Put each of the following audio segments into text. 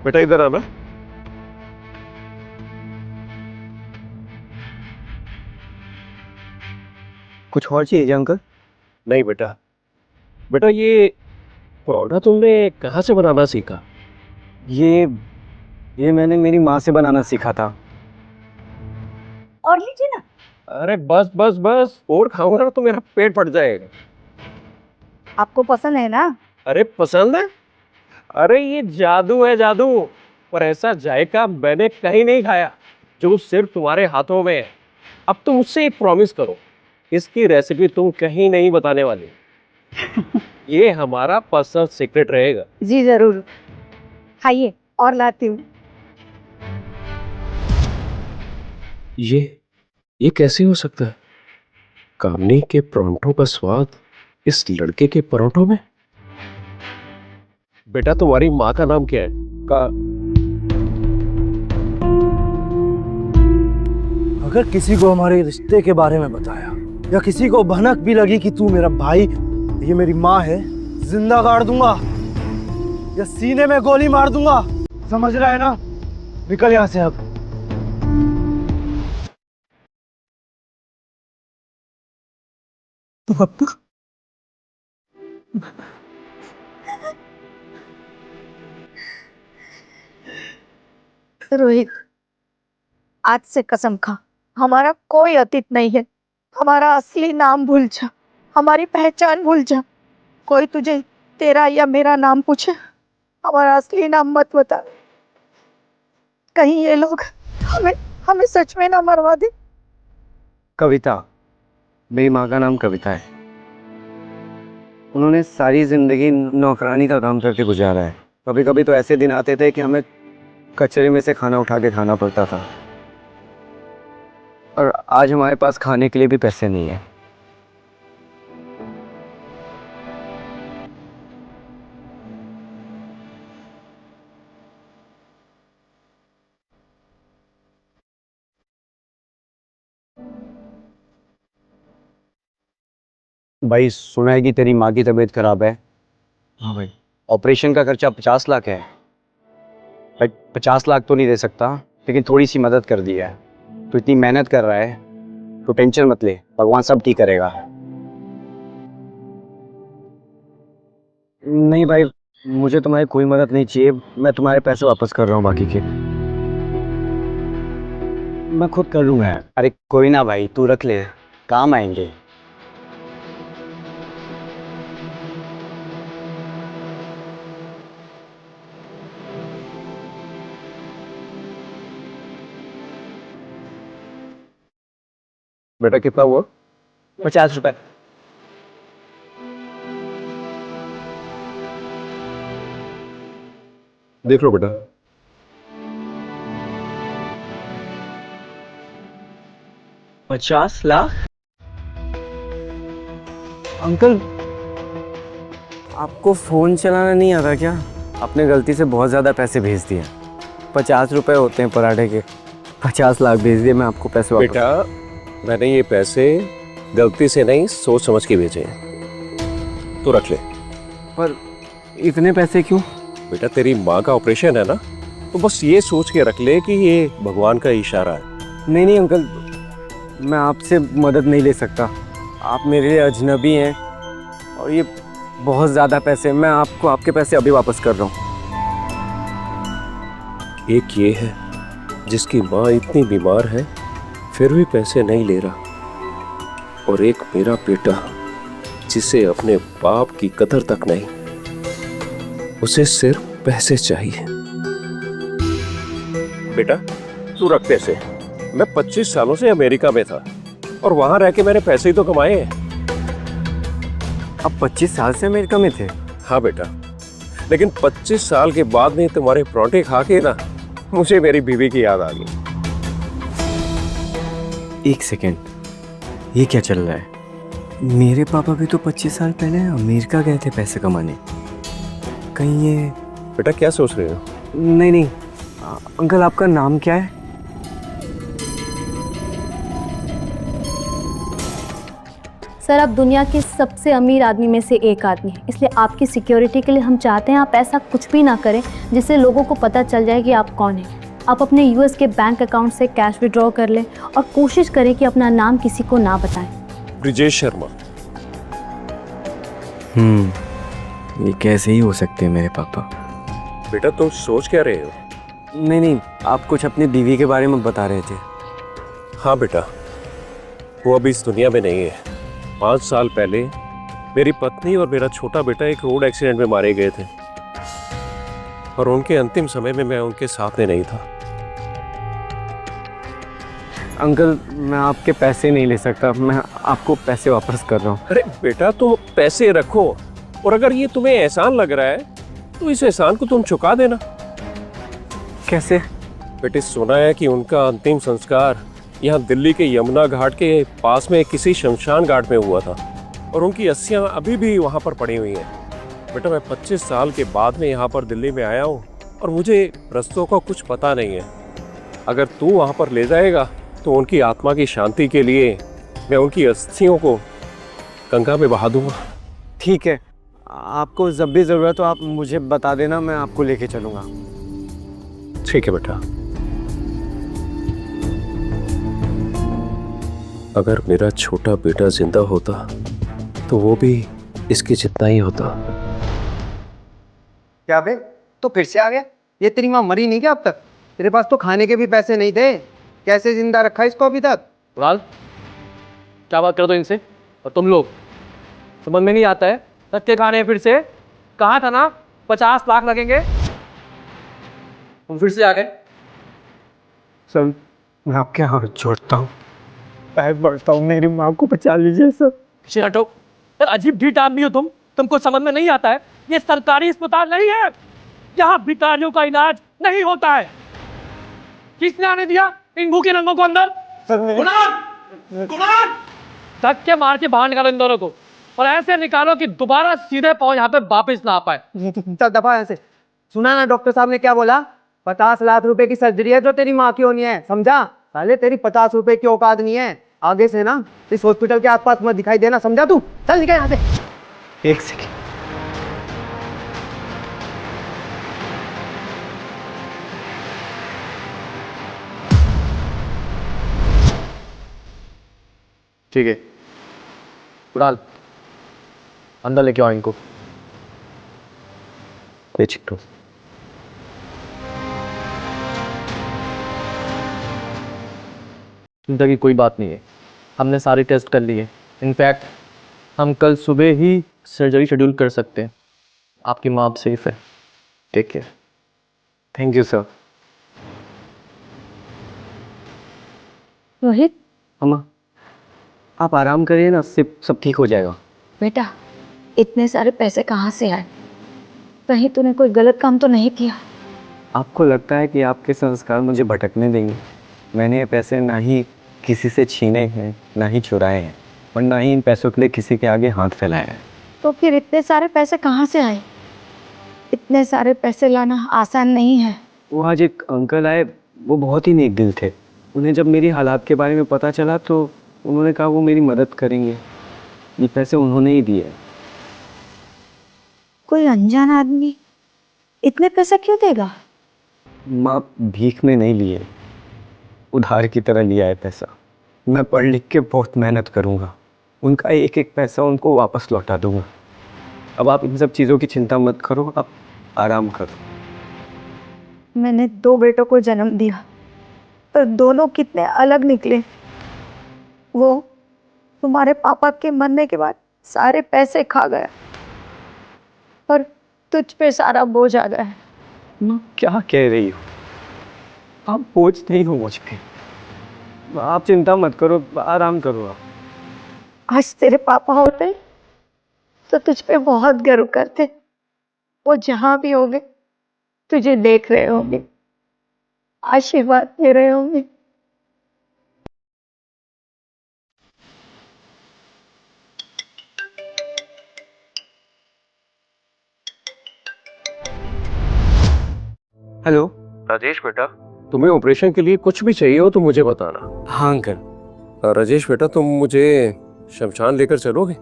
बेटा इधर आना। कुछ और चाहिए अंकल? नहीं बेटा, बेटा ये परोठा तुमने कहाँ से बनाना सीखा? ये मैंने मेरी माँ से बनाना सीखा था। और लीजिए ना। अरे बस बस बस, और खाऊंगा ना तो मेरा पेट फट जाएगा। आपको पसंद है ना? अरे पसंद है? अरे ये जादू है जादू। पर ऐसा जायका मैंने कहीं नहीं खाया जो सिर्फ तुम्हारे हाथों में है। अब तुम मुझसे एक प्रॉमिस करो, इसकी रेसिपी तुम कहीं नहीं बताने वाली। ये हमारा पर्सनल सीक्रेट रहेगा। जी जरूर, खाइए और लाती हूँ। ये कैसे हो सकता है? कामनी के परोंठों का स्वाद इस लड़के के परोंठों में? बेटा तुम्हारी माँ का नाम क्या है? अगर किसी को हमारे रिश्ते के बारे में बताया या किसी को भनक भी लगी कि तू मेरा भाई, ये मेरी माँ है, जिंदा गाड़ दूंगा या सीने में गोली मार दूंगा। समझ रहा है ना? निकल यहां से अब। तो पापा रोहित, आज से कसम खा, हमारा कोई अतीत नहीं है। हमारा असली नाम भूल जा, हमारी पहचान भूल जा। कोई तुझे तेरा या मेरा नाम पूछे, हमारा असली नाम मत बता। कहीं ये लोग हमें हमें सच में ना मरवा दे। कविता, मेरी माँ का नाम कविता है। उन्होंने सारी जिंदगी नौकरानी का काम करके गुजारा है। कभी कभी तो ऐसे दिन आते थे कि हमें कचरे में से खाना उठा के खाना पड़ता था, और आज हमारे पास खाने के लिए भी पैसे नहीं है। भाई सुना है कि तेरी माँ की तबीयत खराब है। हाँ भाई। ऑपरेशन का खर्चा 50 लाख है। भाई 50 लाख तो नहीं दे सकता, लेकिन थोड़ी सी मदद कर दी है। तो इतनी मेहनत कर रहा है तो टेंशन मत ले, भगवान सब ठीक करेगा। नहीं भाई, मुझे तुम्हारी कोई मदद नहीं चाहिए। मैं तुम्हारे पैसे वापस कर रहा हूँ बाकी के। मैं खुद कर लूंगा यार। अरे कोई ना भाई, तू रख ले, काम आएंगे। बेटा कितना हुआ? 50 रुपए। देख लो बेटा। 50 लाख? अंकल, आपको फोन चलाना नहीं आता क्या? आपने गलती से बहुत ज्यादा पैसे भेज दिए। 50 रुपए होते हैं पराठे के, 50 लाख भेज दिए। मैं आपको पैसे वापस। बेटा मैंने ये पैसे गलती से नहीं, सोच समझ के भेजे हैं। तो रख ले। पर इतने पैसे क्यों? बेटा तेरी माँ का ऑपरेशन है ना, तो बस ये सोच के रख ले कि ये भगवान का इशारा है। नहीं नहीं अंकल, मैं आपसे मदद नहीं ले सकता। आप मेरे लिए अजनबी हैं, और ये बहुत ज़्यादा पैसे। मैं आपको आपके पैसे अभी वापस कर रहा हूँ। एक ये है जिसकी माँ इतनी बीमार है फिर भी पैसे नहीं ले रहा, और एक मेरा बेटा जिसे अपने बाप की कदर तक नहीं, उसे सिर्फ पैसे चाहिए। बेटा तू रख पैसे। मैं 25 सालों से अमेरिका में था और वहां रह के मैंने पैसे ही तो कमाए हैं। आप 25 साल से अमेरिका में थे? हाँ बेटा, लेकिन 25 साल के बाद में तुम्हारे परोंठे खा के ना मुझे मेरी बीवी की याद आ गई। एक सेकेंड, ये क्या चल रहा है? मेरे पापा भी तो 25 साल पहले अमेरिका गए थे पैसे कमाने। कहीं ये... बेटा क्या सोच रहे हो? नहीं नहीं अंकल, आपका नाम क्या है? सर, आप दुनिया के सबसे अमीर आदमी में से एक आदमी हैं, इसलिए आपकी सिक्योरिटी के लिए हम चाहते हैं आप ऐसा कुछ भी ना करें जिससे लोगों को पता चल जाए कि आप कौन हैं। आप अपने यूएस के बैंक अकाउंट से कैश विड्रॉ कर लें और कोशिश करें कि अपना नाम किसी को ना बताएं। ब्रिजेश शर्मा। ये कैसे ही हो सकते हैं मेरे पापा? बेटा तुम सोच क्या रहे हो? नहीं, आप कुछ अपनी बीवी के बारे में बता रहे थे। हाँ बेटा, वो अभी इस दुनिया में नहीं है। 5 साल पहले मेरी पत्नी और मेरा छोटा बेटा एक रोड एक्सीडेंट में मारे गए थे और उनके अंतिम समय में मैं उनके साथ में नहीं था। अंकल, मैं आपके पैसे नहीं ले सकता, मैं आपको पैसे वापस कर रहा हूँ। अरे बेटा तुम पैसे रखो और अगर ये तुम्हें एहसान लग रहा है तो इस एहसान को तुम चुका देना। कैसे? बेटे सुना है कि उनका अंतिम संस्कार यहाँ दिल्ली के यमुना घाट के पास में किसी शमशान घाट में हुआ था और उनकी अस्थियां अभी भी वहाँ पर पड़ी हुई हैं। बेटा मैं 25 साल के बाद में यहाँ पर दिल्ली में आया हूँ और मुझे रस्तों का कुछ पता नहीं है। अगर तू वहाँ पर ले जाएगा तो उनकी आत्मा की शांति के लिए मैं उनकी अस्थियों को गंगा में बहा दूंगा। ठीक है, आपको जब भी ज़रूरत हो आप मुझे बता देना, मैं आपको लेके चलूँगा। ठीक है बेटा। अगर मेरा छोटा बेटा जिंदा होता तो वो भी इसके जितना ही होता। क्या बे, तो फिर से आ गया? ये तेरी माँ मरी नहीं क्या अब तक? तेरे पास तो खाने के भी पैसे नहीं थे, कैसे जिंदा रखा इसको अभी तक? कुणाल, क्या बात कर दो इनसे? और तुम लोग समझ में नहीं आता है? धक्के खाने फिर से? कहा था ना 50 लाख लगेंगे, तुम फिर से आ गए। सर, मैं आपके हाथ जोड़ता हूँ, पैर बढ़ता हूँ, मेरी माँ को बचा लीजिए सर। पीछे हटो। यार अजीब ढीठ आदमी हो तुम, तुमको समझ में नहीं आता है? ये सरकारी अस्पताल नहीं है, यहाँ भिखारियों का इलाज नहीं होता है। किसने आने दिया इन भूखे रंगों को अंदर? कुणाल, धक्के मार के बाहर निकालो इन दोनों को और ऐसे निकालो कि दोबारा सीधे पाँव यहाँ पे वापस ना आ पाए। चल दफा ऐसे। सुना ना डॉक्टर साहब ने क्या बोला? 50 लाख रुपए की सर्जरी है जो तेरी माँ की होनी है, समझा? पहले तेरी 50 रुपए की औकात नहीं है। आगे से ना इस हॉस्पिटल के आसपास मत दिखाई देना, समझा तू? चल निकल यहाँ से। एक सेकेंड। ठीक है कुणाल, अंदर लेके आओ इनको। बेचिट्टू, चिंता की कोई बात नहीं है, हमने सारे टेस्ट कर लिए। इनफैक्ट हम कल सुबह ही सर्जरी शेड्यूल कर सकते हैं। आपकी माँ अब सेफ है। Take care. Thank you sir. Rohit, अम्मा, आप आराम करिए ना, सब ठीक हो जाएगा। बेटा इतने सारे पैसे कहाँ से आए? कहीं तूने कोई गलत काम तो नहीं किया? आपको लगता है कि आपके संस्कार मुझे भटकने देंगे? मैंने ये पैसे ना ही किसी से छीने हैं, ना ही चुराए हैं, और ना ही इन पैसों के लिए किसी के आगे हाथ फैलाया है। तो फिर इतने सारे पैसे कहाँ से आए? इतने सारे पैसे लाना आसान नहीं है। वो आज एक अंकल आए, वो बहुत ही नेक दिल थे। उन्हें जब मेरी हालात के बारे में पता चला तो उन्होंने कहा वो मेरी मदद करेंगे। ये पैसे उन्होंने ही दिए। कोई अनजान आदमी इतने पैसे क्यों देगा? माँ, भीख में नहीं लिए, उधार की तरह लिया है पैसा। मैं पढ़ लिख के बहुत मेहनत करूँगा, उनका एक एक पैसा उनको वापस लौटा दूँगा। अब आप इन सब चीज़ों की चिंता मत करो, आप आराम करो। मैंने 2 बेटों को जन्म दिया पर दोनों कितने अलग निकले। वो तुम्हारे पापा के मरने के बाद सारे पैसे खा गया और तुझ पे सारा बोझ आ गया है। माँ, क्या कह रही हो? आप बोझ नहीं हो मुझ पे। आप चिंता मत करो, आराम करो आप। आज तेरे पापा होते तो तुझ पे बहुत गर्व करते। वो जहां भी होंगे तुझे देख रहे होंगे, आशीर्वाद दे रहे होंगे। हेलो राजेश बेटा, तुम्हें ऑपरेशन के लिए कुछ भी चाहिए हो तो मुझे बताना। हाँ अंकल। राजेश बेटा, तुम मुझे शमशान लेकर चलोगे?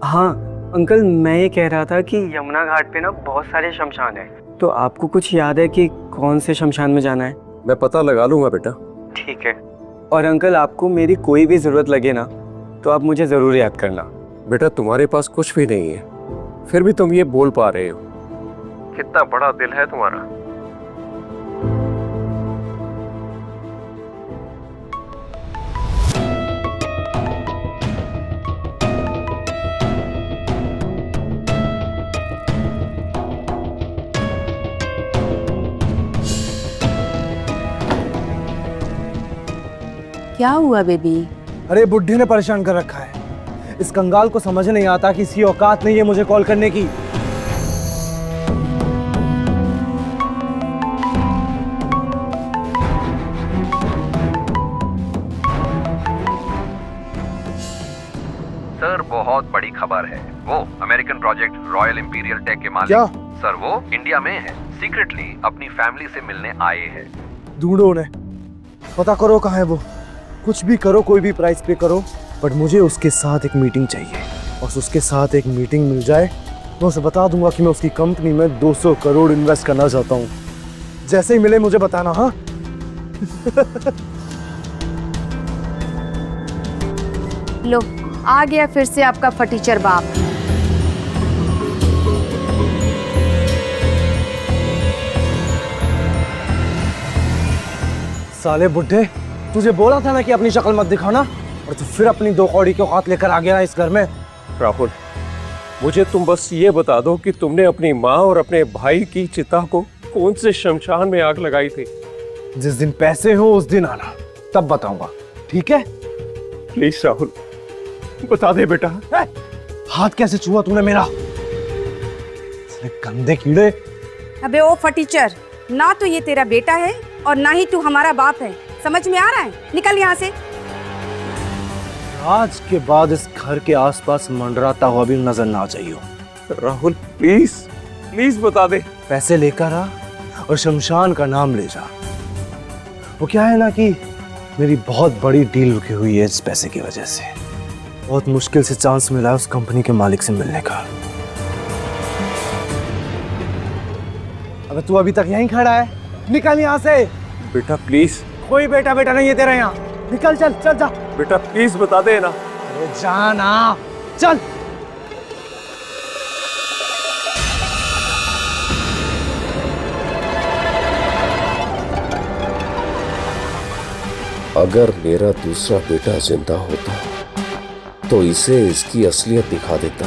हाँ अंकल, मैं ये कह रहा था कि यमुना घाट पे ना बहुत सारे शमशान हैं, तो आपको कुछ याद है कि कौन से शमशान में जाना है? मैं पता लगा लूंगा बेटा। ठीक है। और अंकल, आपको मेरी कोई भी ज़रूरत लगे ना तो आप मुझे ज़रूर याद करना। बेटा तुम्हारे पास कुछ भी नहीं है, फिर भी तुम ये बोल पा रहे हो। कितना बड़ा दिल है तुम्हारा। क्या हुआ बेबी? अरे बुढ़े ने परेशान कर रखा है। इस कंगाल को समझ नहीं आता कि इसकी औकात नहीं है मुझे कॉल करने की। सर बहुत बड़ी खबर है। वो American project royal imperial tech के मालिक क्या? सर वो इंडिया में है, सीक्रेटली अपनी फैमिली से मिलने आए हैं। ढूंढो उन्हें, पता करो कहाँ है वो। कुछ भी करो, कोई भी प्राइस पे करो, बट मुझे उसके साथ एक मीटिंग चाहिए। और उसके साथ एक मीटिंग मिल जाए, मैं उसे बता दूंगा कि मैं उसकी कंपनी में 200 करोड़ इन्वेस्ट करना चाहता हूँ। जैसे ही मिले मुझे बताना। हाँ लो, आ गया फिर से आपका फटीचर बाप। साले बुढ़े, तुझे बोला था ना कि अपनी शक्ल मत दिखाना, और तू फिर अपनी 2 कौड़ी के औकात लेकर आ गया इस घर में। राहुल, मुझे तुम बस ये बता दो कि तुमने अपनी माँ और अपने भाई की चिता को कौन से शमशान में आग लगाई थी? जिस दिन पैसे हो उस दिन आना, तब बताऊंगा, ठीक है? प्लीज राहुल, बता दे बेटा। हाथ कैसे छुआ तूने मेरा? गंदे कीड़े। अबे ओ फटीचर, ना तो ये तेरा बेटा है और ना ही तू हमारा बाप है। समझ में आ रहा है? निकल यहाँ से। आज के बाद इस घर के आसपास मंडराता हुआ भी नजर ना चाहिए। राहुल प्लीज प्लीज बता दे। पैसे लेकर आ और शमशान का नाम ले जा। वो क्या है ना कि मेरी बहुत बड़ी डील रुकी हुई है इस पैसे की वजह से। बहुत मुश्किल से चांस मिला है उस कंपनी के मालिक से मिलने का। अबे तू अभी तक यहीं खड़ा है, निकल यहाँ से। बेटा प्लीज। कोई बेटा बेटा नहीं है तेरा यहाँ, निकल, चल चल जा। बेटा प्लीज बता दे ना। अरे जा ना, चल। अगर मेरा दूसरा बेटा जिंदा होता तो इसे इसकी असलियत दिखा देता।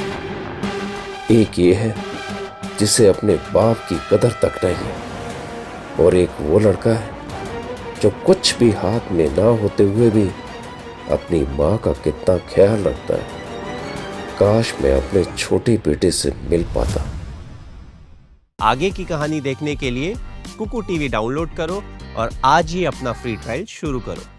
एक ये है जिसे अपने बाप की कदर तक नहीं, और एक वो लड़का है जो कुछ भी हाथ में ना होते हुए भी अपनी माँ का कितना ख्याल रखता है। काश मैं अपने छोटे बेटे से मिल पाता। आगे की कहानी देखने के लिए कुकू टीवी डाउनलोड करो और आज ही अपना फ्री ट्रायल शुरू करो।